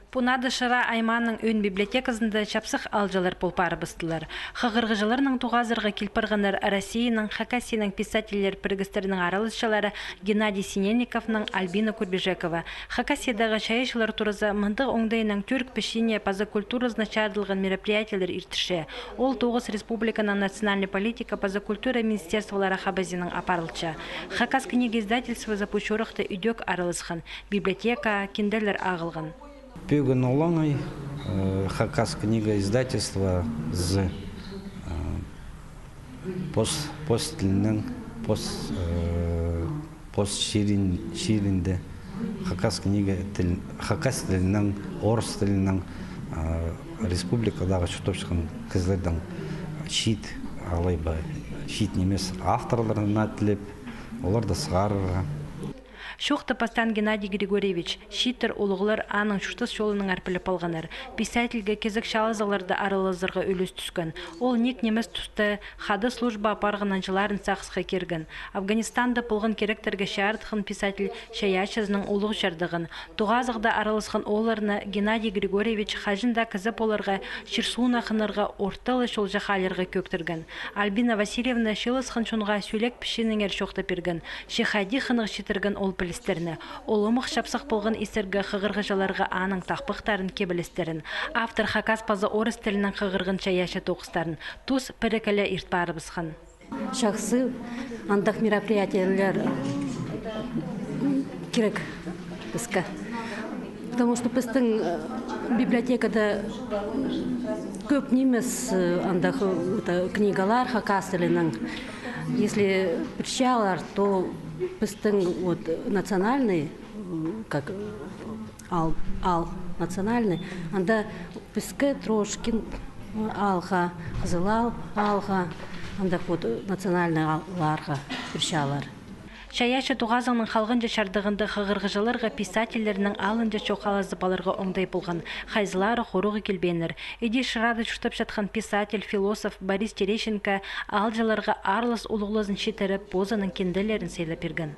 Пунады шыра айманның өн библиотекасында чапсық алжалар полпары быстылар. Хағырғыжаларының туғазырға келпірғанар Россияның, Хакасияның писательлер піргістерінің аралысшалары Геннадий Синельниковның, Альбина Курбежекова. Хакасиядағы шайышылар турызы мындық оңдайының түрк пешіне паза культуразына чардылған мероприятиялар иртіше. Ол 9 республиканың национальный политика паза культура министерстволары хабазының апарылча. Хакас книга издательства запучорықты үйдек аралысқан. Библиотека, киндерлер ағылған. Бүгін олаңай Хакас книга издательства з пост-тілінің, пост-ширінде Хакас тілінің, орыс тілінің республикадағы шутып шыққан кізлердің шит, алайба шит немес авторларына тілеп, оларды сығарырға. Шоқты пастан Геннадий Григорьевич, шиттер олығылар аның шуштыс жолының әрпіліп алғанар. Писательге кезік шалазаларды аралазырға өліс түскен. Ол нек немес түсті хады служба апарғынан жыларын сақсқа керген. Афганистанда пылғын керектерге шаардығын писатель шаяшызының олығы шардығын. Туғазығда аралысқан оларына Геннадий Григорьевич хажында кізіп оларға шырсуына қынырға орталы шолжа қалерға көктірген. Альбина Васильевна шылысқын шонға сөйлек пішеніңер шоқты перген. Шехади қынық шетірген ол Олымық шапсық болған есергі қығырғыжаларға аның тақпықтарын кебілестерін. Автор Хакас пазы орыс тілінің қығырғын чаяшы тоқыстарын. Туз пірікілі иртбары бізған. Шақсы андақ мероприятиялар керек бізгі. Потому что біздің библиотекада көп немес андақ книгалар Хакас тілінің. Если причалар, то біздің национальный, как национальный, анда бізгі трошкин алға, қызылал алға, анда национальный аларға причалар. Шаяшы туғазының қалғынжа шардығынды қығырғыжаларға писательдерінің алынжа чоқалазы баларға оңдай болған. Хайзылары хоруғы келбенір. Еде шырады жұштап жатқан писатель, философ Борис Терещенко алжаларға арлыс ұлығылызын шетіріп, бозының кенделерін сейліп берген.